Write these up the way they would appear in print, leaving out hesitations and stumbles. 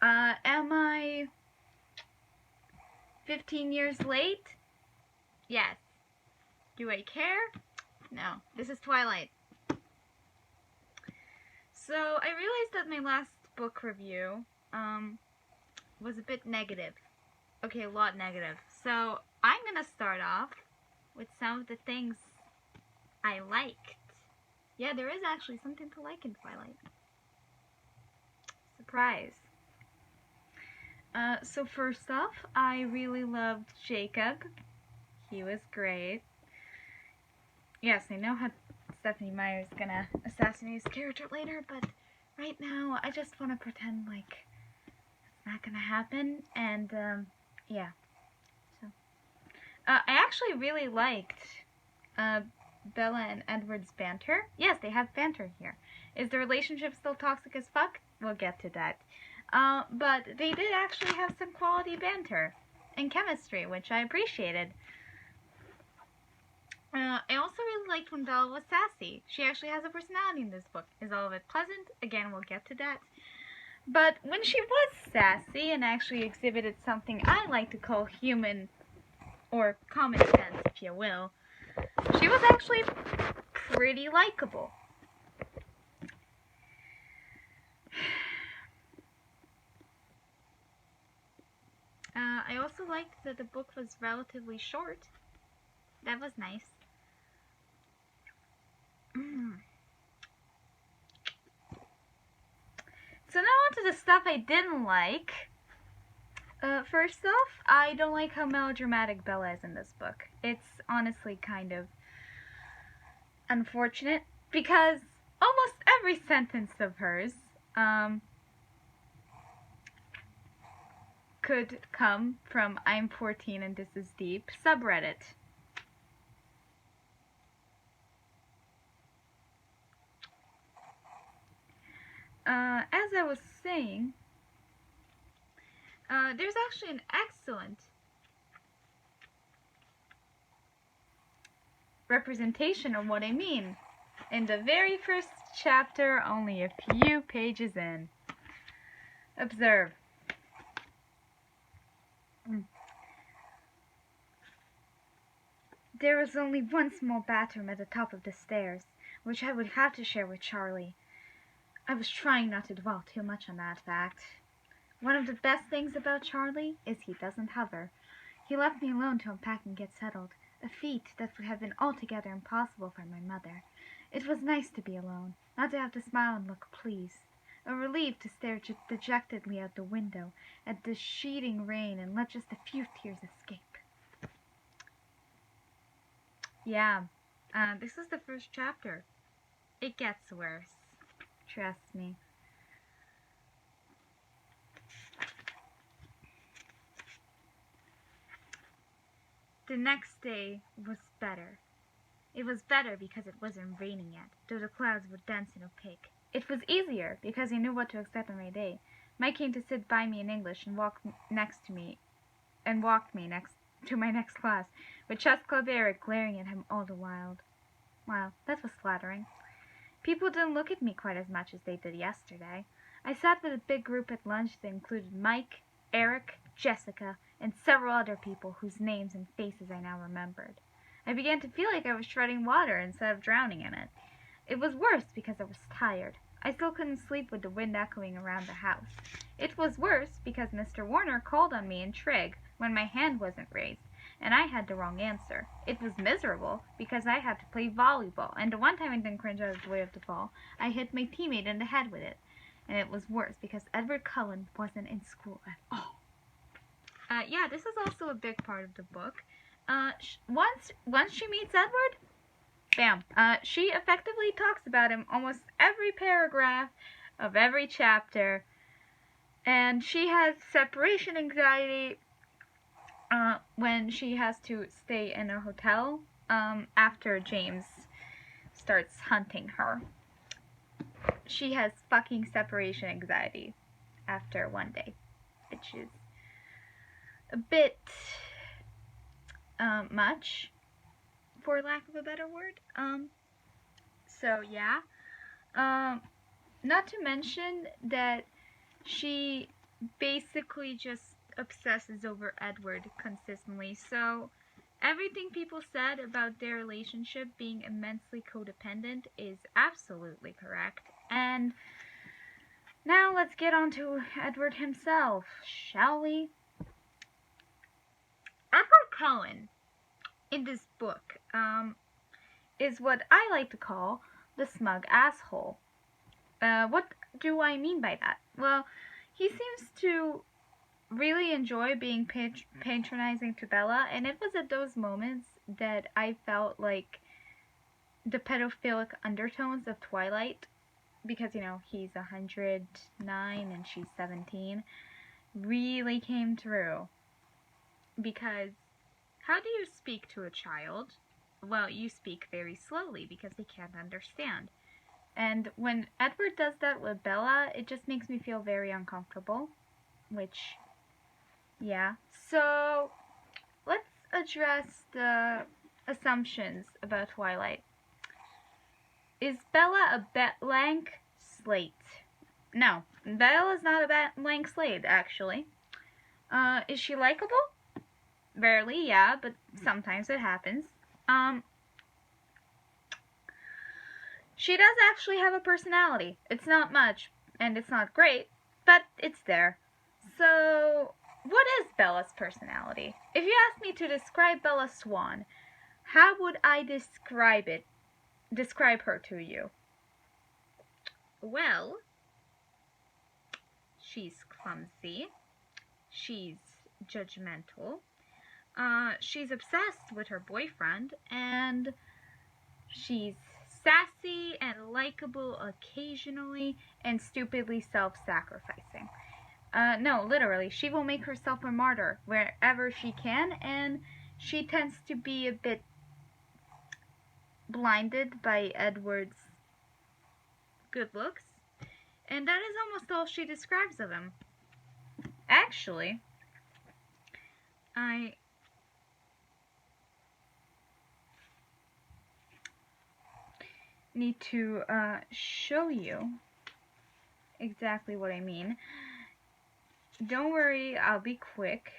Am I 15 years late? Yes. Do I care? No. This is Twilight. So, I realized that my last book review, was a bit negative. Okay, a lot negative. So, I'm gonna start off with some of the things I liked. Yeah, there is actually something to like in Twilight. Surprise. So first off, I really loved Jacob. He was great. Yes, I know how Stephanie Meyer's gonna assassinate his character later, but right now I just want to pretend like it's not gonna happen, and yeah. So, I actually really liked Bella and Edward's banter. Yes, they have banter here. Is the relationship still toxic as fuck? We'll get to that. But they did actually have some quality banter and chemistry, which I appreciated. I also really liked when Bella was sassy. She actually has a personality in this book. Is all of it pleasant? Again, we'll get to that. But when she was sassy and actually exhibited something I like to call human or common sense, if you will, she was actually pretty likable. I also liked that the book was relatively short. That was nice. So now on to the stuff I didn't like. First off, I don't like how melodramatic Bella is in this book. It's honestly kind of unfortunate because almost every sentence of hers could come from I'm 14 and this is deep subreddit. As I was saying, there's actually an excellent representation of what I mean in the very first chapter, only a few pages in. Observe. There was only one small bathroom at the top of the stairs, which I would have to share with Charlie. I was trying not to dwell too much on that fact. One of the best things about Charlie is he doesn't hover. He left me alone to unpack and get settled, a feat that would have been altogether impossible for my mother. It was nice to be alone, not to have to smile and look pleased. A relief to stare dejectedly out the window at the sheeting rain and let just a few tears escape. Yeah, this is the first chapter. It gets worse. Trust me. The next day was better. It was better because it wasn't raining yet, though the clouds were dense and opaque. It was easier because I knew what to expect on my day. Mike came to sit by me in English and walked me next to my next class, with Chess Club Eric glaring at him all the while. Wow, that was flattering. People didn't look at me quite as much as they did yesterday. I sat with a big group at lunch that included Mike, Eric, Jessica, and several other people whose names and faces I now remembered. I began to feel like I was treading water instead of drowning in it. It was worse because I was tired. I still couldn't sleep with the wind echoing around the house. It was worse because Mr. Warner called on me in trig when my hand wasn't raised, and I had the wrong answer. It was miserable because I had to play volleyball, and the one time I didn't cringe out of the way of the ball, I hit my teammate in the head with it. And it was worse because Edward Cullen wasn't in school at all. Yeah, this is also a big part of the book. Once she meets Edward, bam, she effectively talks about him almost every paragraph of every chapter, and she has separation anxiety when she has to stay in a hotel after James starts hunting her. She has fucking separation anxiety after one day, which is a bit much, for lack of a better word. So yeah. Not to mention that she basically just obsesses over Edward consistently. So everything people said about their relationship being immensely codependent is absolutely correct. And now let's get on to Edward himself, shall we? Edward Cullen, in this book, is what I like to call the smug asshole. What do I mean by that? Well, he seems to really enjoy being patronizing to Bella, and it was at those moments that I felt like the pedophilic undertones of Twilight, because, you know, he's 109 and she's 17, really came through. Because how do you speak to a child? Well, you speak very slowly because they can't understand. And when Edward does that with Bella, it just makes me feel very uncomfortable. Which, yeah. So, let's address the assumptions about Twilight. Is Bella a blank slate? No, Bella's not a blank slate, actually. Is she likable? Rarely, yeah, but sometimes it happens. She does actually have a personality. It's not much, and it's not great, but it's there. So, what is Bella's personality? If you ask me to describe Bella Swan, how would I describe her to you? Well, she's clumsy. She's judgmental. She's obsessed with her boyfriend, and she's sassy and likable occasionally, and stupidly self-sacrificing. No, literally, she will make herself a martyr wherever she can, and she tends to be a bit blinded by Edward's good looks, and that is almost all she describes of him. Actually, I need to show you exactly what I mean. Don't worry, I'll be quick.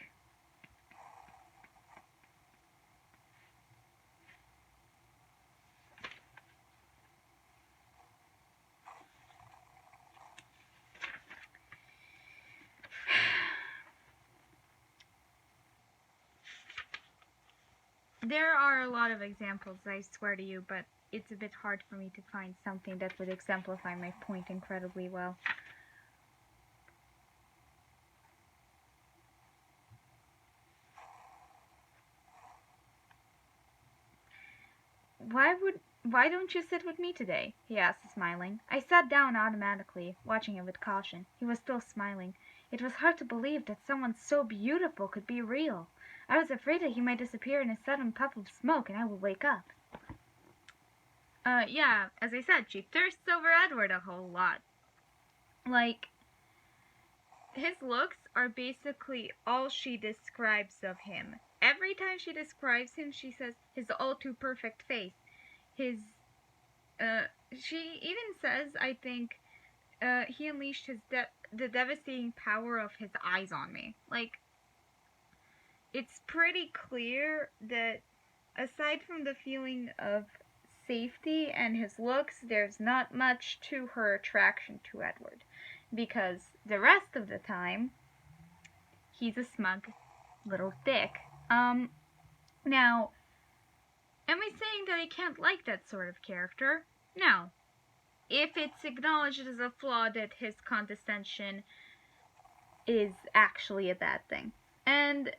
There are a lot of examples, I swear to you, but it's a bit hard for me to find something that would exemplify my point incredibly well. Why don't you sit with me today? He asked, smiling. I sat down automatically, watching him with caution. He was still smiling. It was hard to believe that someone so beautiful could be real. I was afraid that he might disappear in a sudden puff of smoke and I would wake up. Yeah, as I said, she thirsts over Edward a whole lot. Like, his looks are basically all she describes of him. Every time she describes him, she says his all-too-perfect face. She even says, I think, he unleashed the devastating power of his eyes on me. Like, it's pretty clear that aside from the feeling of safety and his looks, there's not much to her attraction to Edward. Because the rest of the time, he's a smug little dick. Now, am I saying that I can't like that sort of character? No. If it's acknowledged as a flaw that his condescension is actually a bad thing. And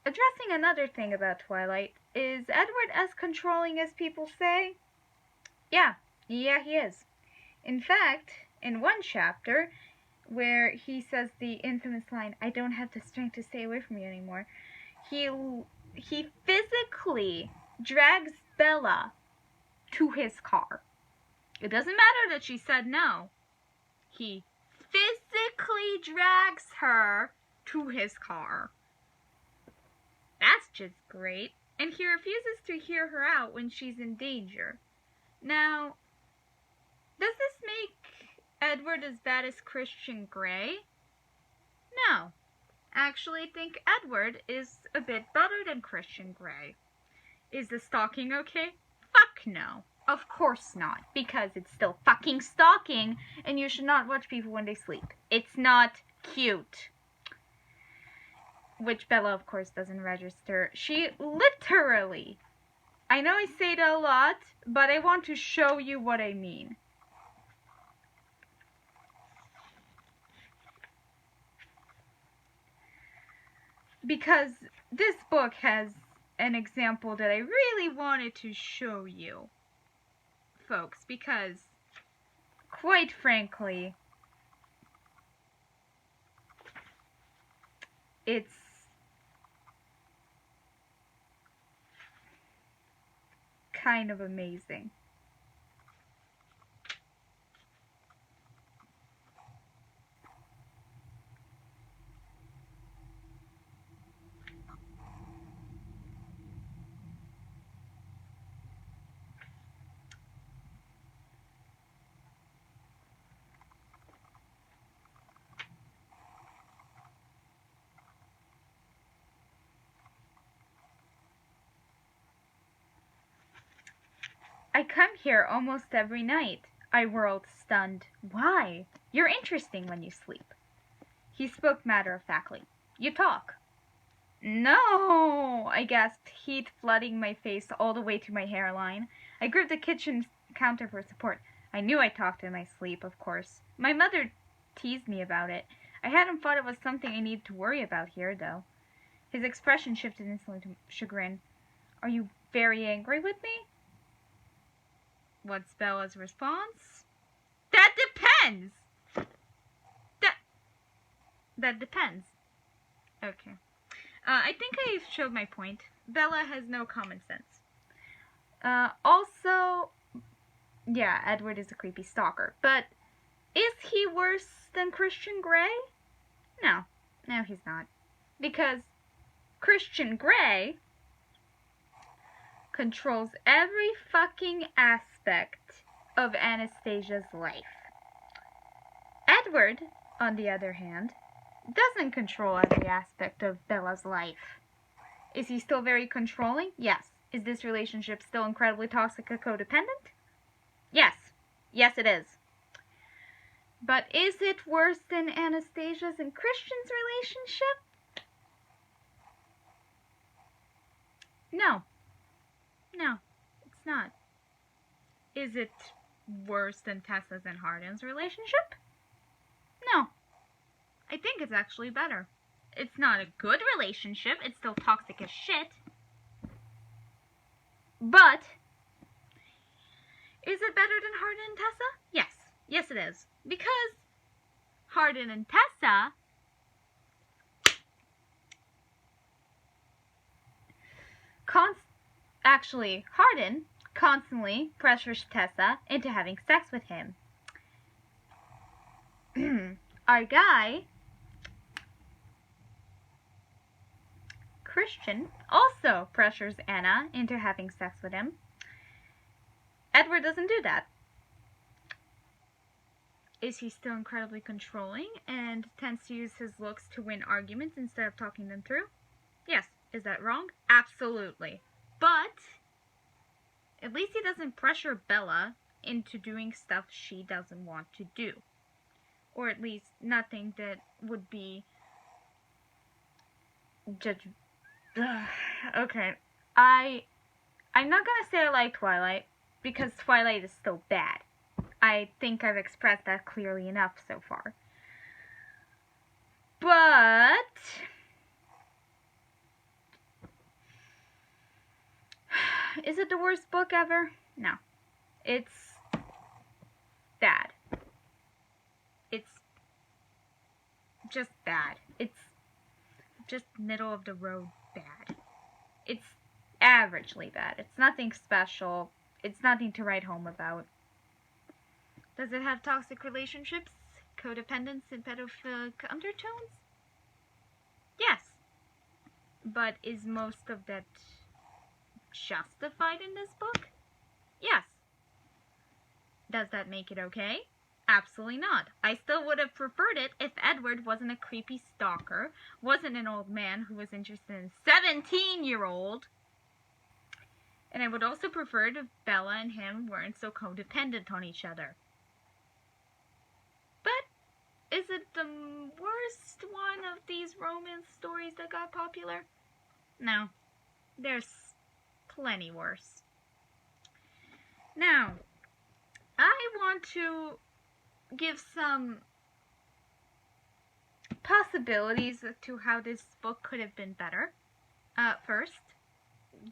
addressing another thing about Twilight, is Edward as controlling as people say? Yeah, he is. In fact, in one chapter, where he says the infamous line, I don't have the strength to stay away from you anymore, he physically drags Bella to his car. It doesn't matter that she said no. He physically drags her to his car. That's just great. And he refuses to hear her out when she's in danger. Now, does this make Edward as bad as Christian Grey? No. Actually, I think Edward is a bit better than Christian Grey. Is the stalking okay? Fuck no. Of course not, because it's still fucking stalking, and you should not watch people when they sleep. It's not cute. Which Bella, of course, doesn't register. She literally, I know I say that a lot, but I want to show you what I mean. Because this book has an example that I really wanted to show you, folks, because, quite frankly, it's kind of amazing. I come here almost every night. I whirled, stunned. Why? You're interesting when you sleep. He spoke matter-of-factly. You talk. No, I gasped, heat flooding my face all the way to my hairline. I gripped the kitchen counter for support. I knew I talked in my sleep, of course. My mother teased me about it. I hadn't thought it was something I needed to worry about here, though. His expression shifted instantly to chagrin. Are you very angry with me? What's Bella's response? That depends! That depends. Okay. I think I showed my point. Bella has no common sense. Also, yeah, Edward is a creepy stalker. But is he worse than Christian Grey? No. No, he's not. Because Christian Grey controls every fucking aspect of Anastasia's life. Edward, on the other hand, doesn't control every aspect of Bella's life. Is he still very controlling? Yes. Is this relationship still incredibly toxic and codependent? Yes. Yes, it is. But is it worse than Anastasia's and Christian's relationship? No. No, it's not. Is it worse than Tessa's and Hardin's relationship? No. I think it's actually better. It's not a good relationship. It's still toxic as shit. But is it better than Hardin and Tessa? Yes. Yes, it is. Because Hardin and Tessa actually, Hardin constantly pressures Tessa into having sex with him. Our guy, Christian, also pressures Anna into having sex with him. Edward doesn't do that. Is he still incredibly controlling and tends to use his looks to win arguments instead of talking them through? Yes. Is that wrong? Absolutely. But at least he doesn't pressure Bella into doing stuff she doesn't want to do. Or at least nothing that would be okay. I'm not gonna say I like Twilight, because Twilight is still bad. I think I've expressed that clearly enough so far. But is it the worst book ever? No. It's bad. It's just bad. It's just middle of the road bad. It's averagely bad. It's nothing special. It's nothing to write home about. Does it have toxic relationships, codependence, and pedophilic undertones? Yes. But is most of that justified in this book? Yes. Does that make it okay? Absolutely not. I still would have preferred it if Edward wasn't a creepy stalker, wasn't an old man who was interested in a 17-year-old. And I would also prefer it if Bella and him weren't so codependent on each other. But is it the worst one of these romance stories that got popular? No. There's plenty worse. Now, I want to give some possibilities to how this book could have been better. First,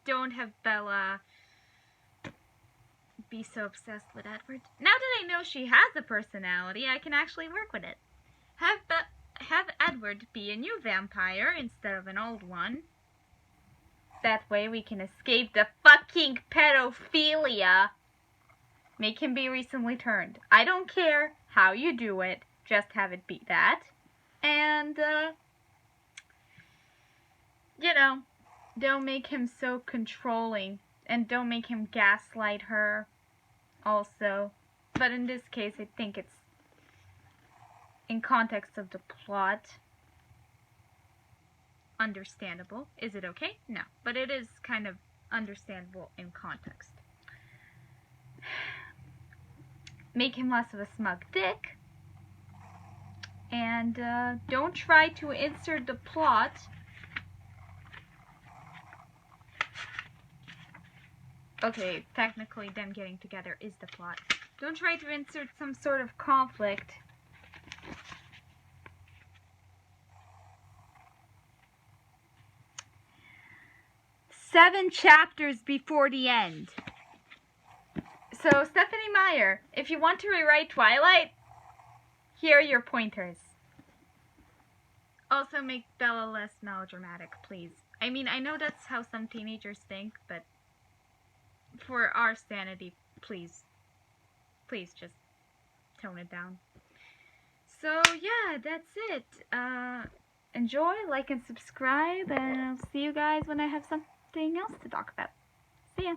don't have Bella be so obsessed with Edward. Now that I know she has a personality, I can actually work with it. Have Edward be a new vampire instead of an old one. That way we can escape the fucking pedophilia. Make him be recently turned. I don't care how you do it. Just have it be that. And, don't make him so controlling. And don't make him gaslight her also. But in this case, I think it's in context of the plot. Understandable. Is it okay? No. But it is kind of understandable in context. Make him less of a smug dick. And don't try to insert the plot okay, technically them getting together is the plot. Don't try to insert some sort of conflict seven chapters before the end. So, Stephanie Meyer, if you want to rewrite Twilight, here are your pointers. Also, make Bella less melodramatic, please. I mean, I know that's how some teenagers think, but for our sanity, please just tone it down. So, yeah, that's it. Enjoy, like, and subscribe, and I'll see you guys when I have something else to talk about. See ya.